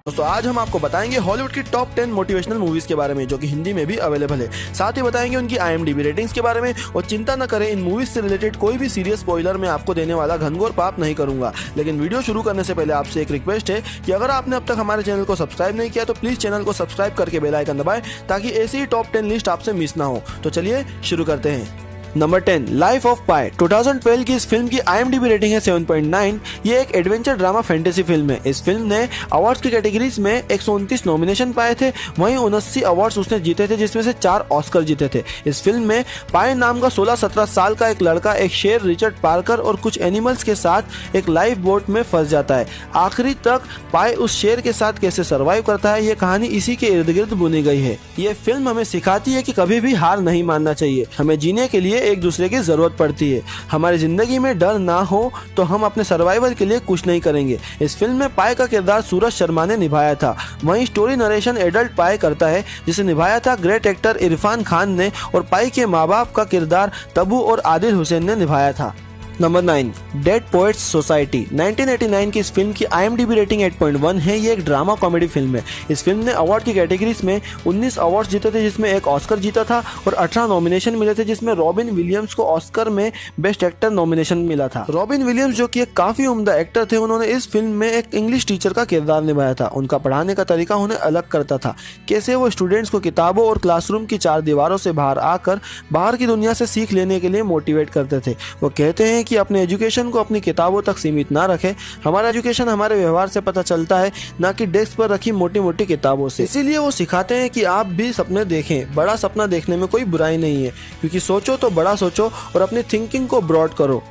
दोस्तों आज हम आपको बताएंगे हॉलीवुड की टॉप 10 मोटिवेशनल मूवीज के बारे में जो कि हिंदी में भी अवेलेबल है। साथ ही बताएंगे उनकी IMDb रेटिंग्स के बारे में। और चिंता न करें, इन मूवीज से रिलेटेड कोई भी सीरियस स्पॉइलर मैं आपको देने वाला घनघोर पाप नहीं करूंगा। लेकिन वीडियो शुरू करने से पहले आपसे एक रिक्वेस्ट है कि अगर आपने अब तक हमारे चैनल को सब्सक्राइब नहीं किया तो प्लीज चैनल को सब्सक्राइब करके बेल आइकन दबाएं ताकि ऐसी ही टॉप 10 लिस्ट आपसे मिस ना हो। तो चलिए शुरू करते हैं। नंबर 10, लाइफ ऑफ पाई। 2012 की इस फिल्म की IMDb रेटिंग है 7.9। ये एक एडवेंचर ड्रामा फैंटेसी फिल्म है। इस फिल्म ने अवार्ड्स की कैटेगरीज में 129 नॉमिनेशन पाए थे, वहीं 79 अवार्ड्स उसने जीते थे, जिसमें से 4 ऑस्कर जीते थे। इस फिल्म में पाई नाम का 16-17 साल का एक लड़का एक शेर रिचर्ड पार्कर और कुछ एनिमल्स के साथ एक लाइफ बोट में फंस जाता है। आखिरी तक पाई उस शेर के साथ कैसे सर्वाइव करता है, ये कहानी इसी के इर्द गिर्द बुनी गई है। ये फिल्म हमें सिखाती है कि कभी भी हार नहीं मानना चाहिए। हमें जीने के लिए एक दूसरे की जरूरत पड़ती है। हमारी जिंदगी में डर ना हो तो हम अपने सर्वाइवल के लिए कुछ नहीं करेंगे। इस फिल्म में पाई का किरदार सूरज शर्मा ने निभाया था। वहीं स्टोरी नरेशन एडल्ट पाई करता है, जिसे निभाया था ग्रेट एक्टर इरफान खान ने। और पाई के माँ बाप का किरदार तब्बू और आदिल हुसैन ने निभाया था। Number 9, dead poets society. 1989 की इस फिल्म की IMDb रेटिंग 8.1 है। ये एक ड्रामा कॉमेडी फिल्म है। इस फिल्म ने अवार्ड की कैटेगरीज में 19 अवार्ड्स जीते थे, जिसमें एक ऑस्कर जीता था और 18 नॉमिनेशन मिले थे, जिसमें रॉबिन विलियम्स को ऑस्कर में बेस्ट एक्टर नॉमिनेशन मिला था। रॉबिन विलियम्स जो कि एक काफी उम्दा एक्टर थे, उन्होंने इस फिल्म में एक इंग्लिश टीचर का किरदार निभाया था। उनका पढ़ाने का तरीका उन्हें अलग करता था। कैसे वो स्टूडेंट्स को किताबों और क्लासरूम की 4 दीवारों से बाहर आकर बाहर की दुनिया से सीख लेने के लिए मोटिवेट करते थे। वो कहते हैं कि अपने एजुकेशन को अपनी किताबों तक सीमित ना रखें। हमारा एजुकेशन हमारे व्यवहार से पता चलता है, ना कि डेस्क पर रखी मोटी मोटी किताबों से। इसीलिए वो सिखाते हैं कि आप भी सपने देखें। बड़ा सपना देखने में कोई बुराई नहीं है, क्योंकि सोचो तो बड़ा सोचो और अपनी थिंकिंग को ब्रॉड करो।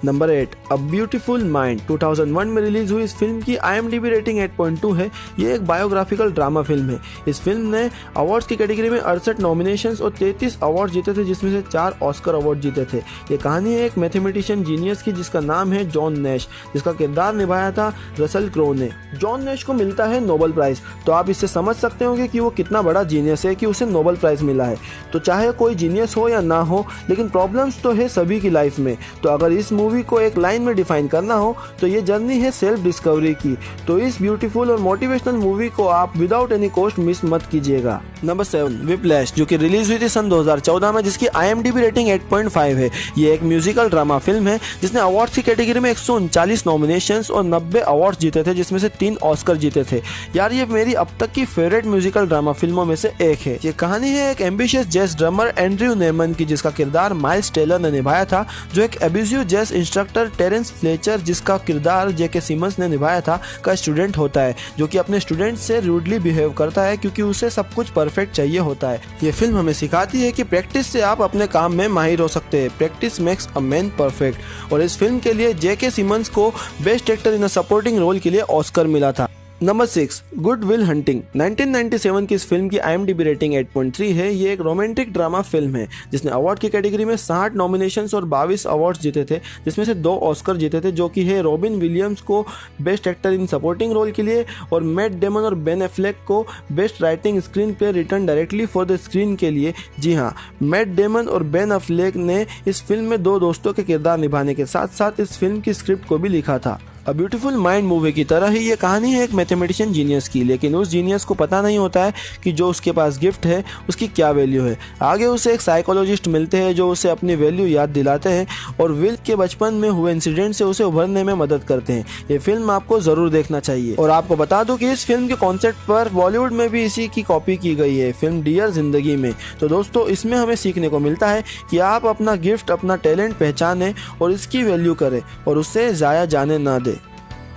Number 8, a beautiful mind. 2001 में रिलीज हुई इस फिल्म की IMDb रेटिंग 8.2 है। ये एक बायोग्राफिकल ड्रामा फिल्म है। इस फिल्म ने अवार्ड्स की कैटेगरी में 68 नॉमिनेशंस और 33 अवार्ड जीते थे, जिसमें से 4 ऑस्कर अवार्ड जीते थे। ये कहानी है एक मैथमेटिशियन जीनियस की, जिसका नाम है जॉन नैश, जिसका किरदार निभाया था रसल क्रो ने। जॉन नैश को मिलता है नोबेल प्राइज, तो आप इससे समझ सकते होंगे कि वो कितना बड़ा जीनियस है कि उसे नोबेल प्राइज मिला है। तो चाहे कोई जीनियस हो या ना हो, लेकिन प्रॉब्लम्स तो है सभी की लाइफ में। तो अगर इस मूवी को एक लाइन में डिफाइन करना हो तो ये जर्नी है सेल्फ डिस्कवरी की। तो इस ब्यूटीफुल और मोटिवेशनल मूवी को आप विदाउट एनी कॉस्ट मिस मत कीजिएगा। नंबर 7, विप्लैश, जो कि रिलीज हुई थी सन 2014 में, जिसकी IMDb रेटिंग 8.5 है। ये एक म्यूजिकल ड्रामा फिल्म है, जिसने अवार्ड्स की कैटेगरी में 139 नॉमिनेशंस और 90 अवार्ड्स जीते थे, जिसमें से 3 ऑस्कर जीते थे। यार ये मेरी अब तक की फेवरेट म्यूजिकल ड्रामा फिल्मों में से एक है। ये कहानी है एक ambitious jazz drummer Andrew Neyman की, जिसका किरदार माइल्स टेलर ने निभाया था, जो एक abusive jazz instructor Terence Fletcher, जिसका किरदार जेके सिमंस ने निभाया था, का स्टूडेंट होता है, जो कि अपने स्टूडेंट से रूडली बिहेव करता है, क्योंकि उसे सब कुछ परफेक्ट चाहिए होता है। ये फिल्म हमें सिखाती है कि प्रैक्टिस से आप अपने काम में माहिर हो सकते हैं। Practice makes a man perfect. और इस फिल्म के लिए जेके सिमंस को best actor in a supporting role के लिए ऑस्कर मिला था। Number 6, good will hunting. 1997 की इस फिल्म की IMDb रेटिंग 8.3 है। ये एक रोमांटिक ड्रामा फिल्म है, जिसने अवार्ड की कैटेगरी में 60 नॉमिनेशंस और 22 अवार्ड्स जीते थे, जिसमें से 2 ऑस्कर जीते थे, जो कि है रॉबिन विलियम्स को best actor in supporting role के लिए और मैट डेमन और बेन एफ्लेक को best writing screenplay return directly for the screen के लिए। जी हाँ, मैट डेमन और बेन एफ्लेक ने इस फिल्म में 2 दोस्तों के किरदार निभाने के साथ साथ इस फिल्म की स्क्रिप्ट को भी लिखा था। अ ब्यूटीफुल माइंड मूवी की तरह ही ये कहानी है एक मैथमेटिशियन जीनियस की, लेकिन उस जीनियस को पता नहीं होता है कि जो उसके पास गिफ्ट है उसकी क्या वैल्यू है। आगे उसे एक साइकोलॉजिस्ट मिलते हैं, जो उसे अपनी वैल्यू याद दिलाते हैं और विल के बचपन में हुए इंसिडेंट से उसे उभरने में मदद करते हैं। ये फिल्म आपको जरूर देखना चाहिए। और आपको बता दूं कि इस फिल्म के कॉन्सेप्ट पर बॉलीवुड में भी इसी की कॉपी की गई है, फिल्म डियर जिंदगी में। तो दोस्तों, इसमें हमें सीखने को मिलता है कि आप अपना गिफ्ट, अपना टैलेंट पहचानें और इसकी वैल्यू करें और उससे जाया जाने ना दें।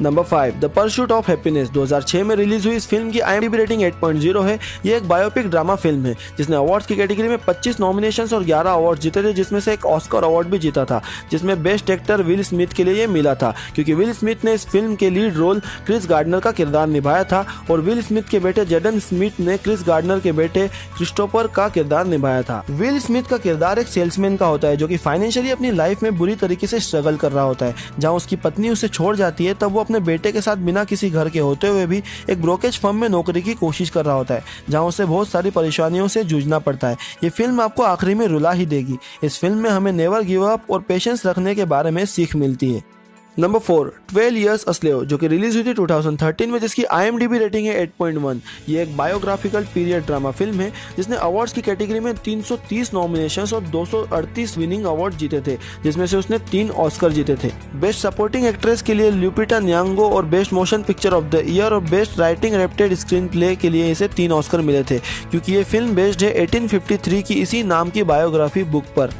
Number 5, the pursuit of happiness. 2006 में रिलीज हुई इस फिल्म की IMDb रेटिंग 8.0 है। ये एक बायोपिक ड्रामा फिल्म है, जिसने अवार्ड्स की कैटेगरी में 25 नॉमिनेशंस और 11 अवार्ड जीते थे, जिसमें से एक ऑस्कर अवार्ड भी जीता था, जिसमें बेस्ट एक्टर विल स्मिथ के लिए ये मिला था, क्योंकि विल स्मिथ ने इस फिल्म के लीड रोल क्रिस गार्डनर का किरदार निभाया था और विल स्मिथ के बेटे जेडन स्मिथ ने क्रिस गार्डनर के बेटे क्रिस्टोफर का किरदार निभाया था। विल स्मिथ का किरदार एक सेल्समैन का होता है, जो कि फाइनेंशियली अपनी लाइफ में बुरी तरीके से स्ट्रगल कर रहा होता है। जहाँ उसकी पत्नी उसे छोड़ जाती है, तब वो अपने बेटे के साथ बिना किसी घर के होते हुए भी एक ब्रोकेज फर्म में नौकरी की कोशिश कर रहा होता है, जहां उसे बहुत सारी परेशानियों से जूझना पड़ता है। ये फिल्म आपको आखिरी में रुला ही देगी। इस फिल्म में हमें नेवर गिव अप और पेशेंस रखने के बारे में सीख मिलती है। नंबर 4 12 Years a Slave, जो कि रिलीज हुई थी 2013 में, जिसकी IMDb रेटिंग है 8.1। ये एक बायोग्राफिकल पीरियड ड्रामा फिल्म है जिसने अवार्ड्स की कैटेगरी में 330 नॉमिनेशंस और 238 विनिंग अवार्ड जीते थे, जिसमें से उसने 3 ऑस्कर जीते थे। बेस्ट सपोर्टिंग एक्ट्रेस के लिए लुपिटा न्यांगो और best motion picture of the year और best writing adapted screenplay के लिए इसे 3 ऑस्कर मिले थे, क्योंकि ये फिल्म बेस्ड है 1853 की इसी नाम की बायोग्राफी बुक पर।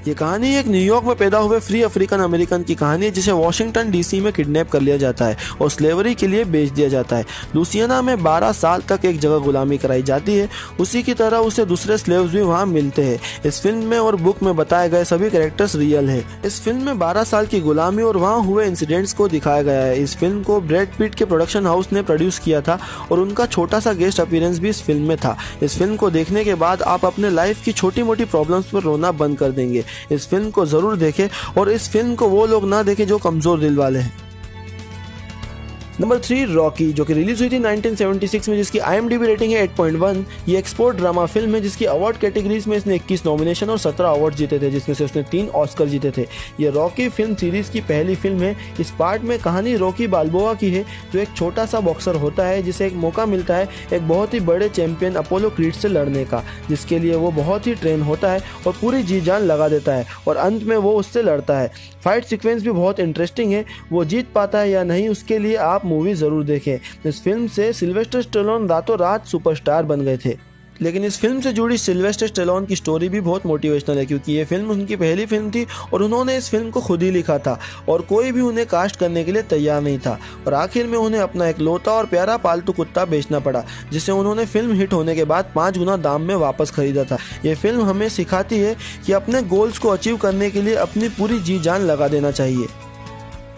ये कहानी एक न्यूयॉर्क में पैदा हुए फ्री अफ्रीकन अमेरिकन की कहानी है, जिसे वॉशिंगटन डीसी में किडनैप कर लिया जाता है और स्लेवरी के लिए बेच दिया जाता है। लुसियाना में 12 साल तक एक जगह गुलामी कराई जाती है। उसी की तरह उसे दूसरे स्लेव्स भी वहाँ मिलते हैं। इस फिल्म में और बुक में बताए गए सभी कैरेक्टर्स रियल है। इस फिल्म में 12 साल की गुलामी और वहाँ हुए इंसिडेंट्स को दिखाया गया है। इस फिल्म को ब्रैड पिट के प्रोडक्शन हाउस ने प्रोड्यूस किया था और उनका छोटा सा गेस्ट अपीयरेंस भी इस फिल्म में था। इस फिल्म को देखने के बाद आप अपने लाइफ की छोटी मोटी प्रॉब्लम्स पर रोना बंद कर देंगे। इस फिल्म को जरूर देखें और इस फिल्म को वो लोग ना देखें जो कमजोर दिल वाले हैं। नंबर 3 रॉकी, जो कि रिलीज हुई थी 1976 में, जिसकी IMDb रेटिंग है 8.1। ये एक्सपोर्ट ड्रामा फिल्म है जिसकी अवार्ड कैटेगरीज में इसने 21 नॉमिनेशन और 17 अवार्ड जीते थे, जिसमें से उसने 3 ऑस्कर जीते थे। ये रॉकी फिल्म सीरीज की पहली फिल्म है। इस पार्ट में कहानी रॉकी बाल्बोआ की है, जो एक छोटा सा बॉक्सर होता है जिसे एक मौका मिलता है एक बहुत ही बड़े चैंपियन अपोलो क्रीड से लड़ने का, जिसके लिए वो बहुत ही ट्रेन होता है और पूरी जी जान लगा देता है और अंत में वो उससे लड़ता है। फाइट सीक्वेंस भी बहुत इंटरेस्टिंग है। वो जीत पाता है या नहीं उसके लिए आप मूवी जरूर देखें। इस फिल्म से सिल्वेस्टर स्टेलोन रातों रात सुपरस्टार बन गए थे। लेकिन इस फिल्म से जुड़ी सिल्वेस्टर स्टेलोन की स्टोरी भी बहुत मोटिवेशनल है, क्योंकि ये फिल्म उनकी पहली फिल्म थी और उन्होंने इस फिल्म को खुद ही लिखा था और कोई भी उन्हें कास्ट करने के लिए तैयार नहीं था और आखिर में उन्हें अपना एक लौता और प्यारा पालतू कुत्ता बेचना पड़ा, जिसे उन्होंने फिल्म हिट होने के बाद 5 गुना दाम में वापस खरीदा था। ये फिल्म हमें सिखाती है कि अपने गोल्स को अचीव करने के लिए अपनी पूरी जी जान लगा देना चाहिए।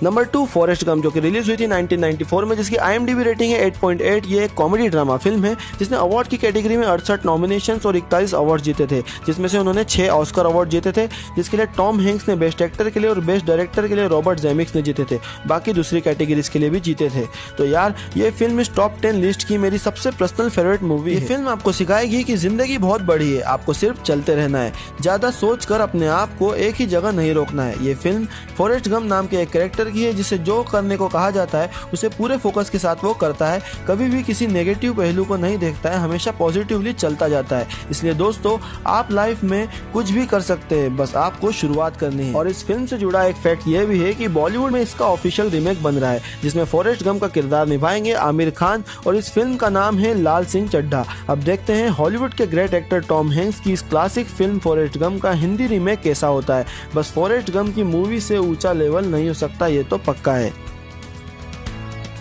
नंबर 2 फॉरेस्ट गम, जो कि रिलीज हुई थी 1994 में, जिसकी IMDb रेटिंग है 8.8। ये एक कॉमेडी ड्रामा फिल्म है जिसने अवार्ड की कैटेगरी में 68 नॉमिनेशंस और 41 अवार्ड जीते थे, जिसमें से उन्होंने 6 ऑस्कर अवार्ड जीते थे, जिसके लिए टॉम हैंक्स ने बेस्ट एक्टर के लिए और बेस्ट डायरेक्टर के लिए रॉबर्ट जेमिक्स ने जीते थे। बाकी दूसरी कैटेगरीज के लिए भी जीते थे। तो यार ये फिल्म इस टॉप 10 लिस्ट की मेरी सबसे पर्सनल फेवरेट मूवी है। ये फिल्म आपको सिखाएगी कि जिंदगी बहुत बड़ी है, आपको सिर्फ चलते रहना है, ज्यादा सोच कर अपने आप को एक ही जगह नहीं रोकना है। ये फिल्म फॉरेस्ट गम नाम के एक कैरेक्टर की है, जिसे जो करने को कहा जाता है उसे पूरे फोकस के साथ वो करता है, कभी भी किसी नेगेटिव पहलू को नहीं देखता है, हमेशा पॉजिटिवली चलता जाता है। इसलिए दोस्तों आप लाइफ में कुछ भी कर सकते हैं, बस आपको शुरुआत करनी है। और इस फिल्म से जुड़ा एक फैक्ट ये भी है कि बॉलीवुड में इसका ऑफिशियल रीमेक बन रहा है, जिसमें फॉरेस्ट गम का किरदार निभाएंगे आमिर खान और इस फिल्म का नाम है लाल सिंह चड्ढा। अब देखते हैं हॉलीवुड के ग्रेट एक्टर टॉम हैंक्स की इस क्लासिक फिल्म फॉरेस्ट गम का हिंदी रीमेक कैसा होता है। बस फॉरेस्ट गम की मूवी से ऊंचा लेवल नहीं हो सकता, ये तो पक्का है।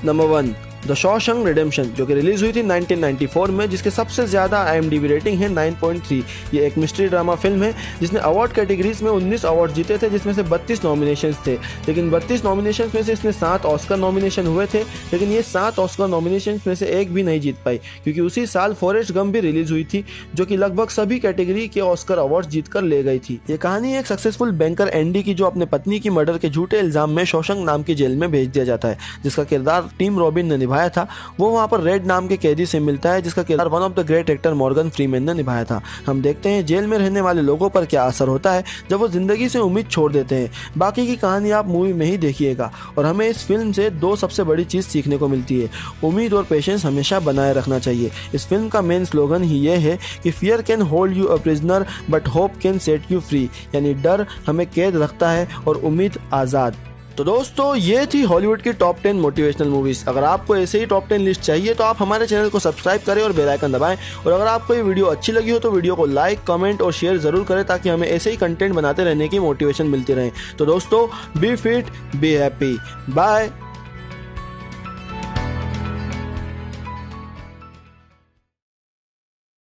नंबर 1 द शॉशैंक रिडेम्पशन, जो कि रिलीज हुई थी 1994 में, जिसके सबसे ज्यादा IMDb रेटिंग है 9.3। ये एक मिस्ट्री ड्रामा फिल्म है जिसने अवार्ड कैटेगरीज में 19 अवार्ड जीते थे, जिसमें से 32 नॉमिनेशंस थे। लेकिन 32 नॉमिनेशंस में से इसने 7 ऑस्कर नॉमिनेशन हुए थे, लेकिन ये 7 ऑस्कर नॉमिनेशंस में से एक भी नहीं जीत पाई, क्योंकि उसी साल फॉरेस्ट गम भी रिलीज हुई थी, जो कि लगभग सभी कैटेगरी के ऑस्कर अवार्ड जीत कर ले गई थी। ये कहानी एक सक्सेसफुल बैंकर एंडी की, जो अपने पत्नी की मर्डर के झूठे इल्जाम में शॉशैंक नाम की जेल में भेज दिया जाता है, जिसका किरदार टिम रॉबिन ने निभाया था। वो वहां पर रेड नाम के कैदी से मिलता है, जिसका किरदार one of the great actor Morgan Freeman ने निभाया था। हम देखते हैं जेल में रहने वाले लोगों पर क्या असर होता है जब वो जिंदगी से उम्मीद छोड़ देते हैं। बाकी की कहानी आप मूवी में ही देखिएगा। और हमें इस फिल्म से 2 सबसे बड़ी चीज सीखने को मिलती है। उम्मीद और पेशेंस हमेशा बनाए रखना चाहिए। इस फिल्म का मेन स्लोगन ही ये है कि fear can hold you a prisoner but hope can set you free, यानी डर हमें कैद रखता है और उम्मीद आजाद। तो दोस्तों ये थी हॉलीवुड की टॉप 10 मोटिवेशनल मूवीज। अगर आपको ऐसे ही टॉप 10 लिस्ट चाहिए तो आप हमारे चैनल को सब्सक्राइब करें और बेल आइकन दबाएं। और अगर आपको ये वीडियो अच्छी लगी हो तो वीडियो को लाइक, कमेंट और शेयर जरूर करें, ताकि हमें ऐसे ही कंटेंट बनाते रहने की मोटिवेशन मिलती रहे। तो दोस्तों be fit, be happy, bye.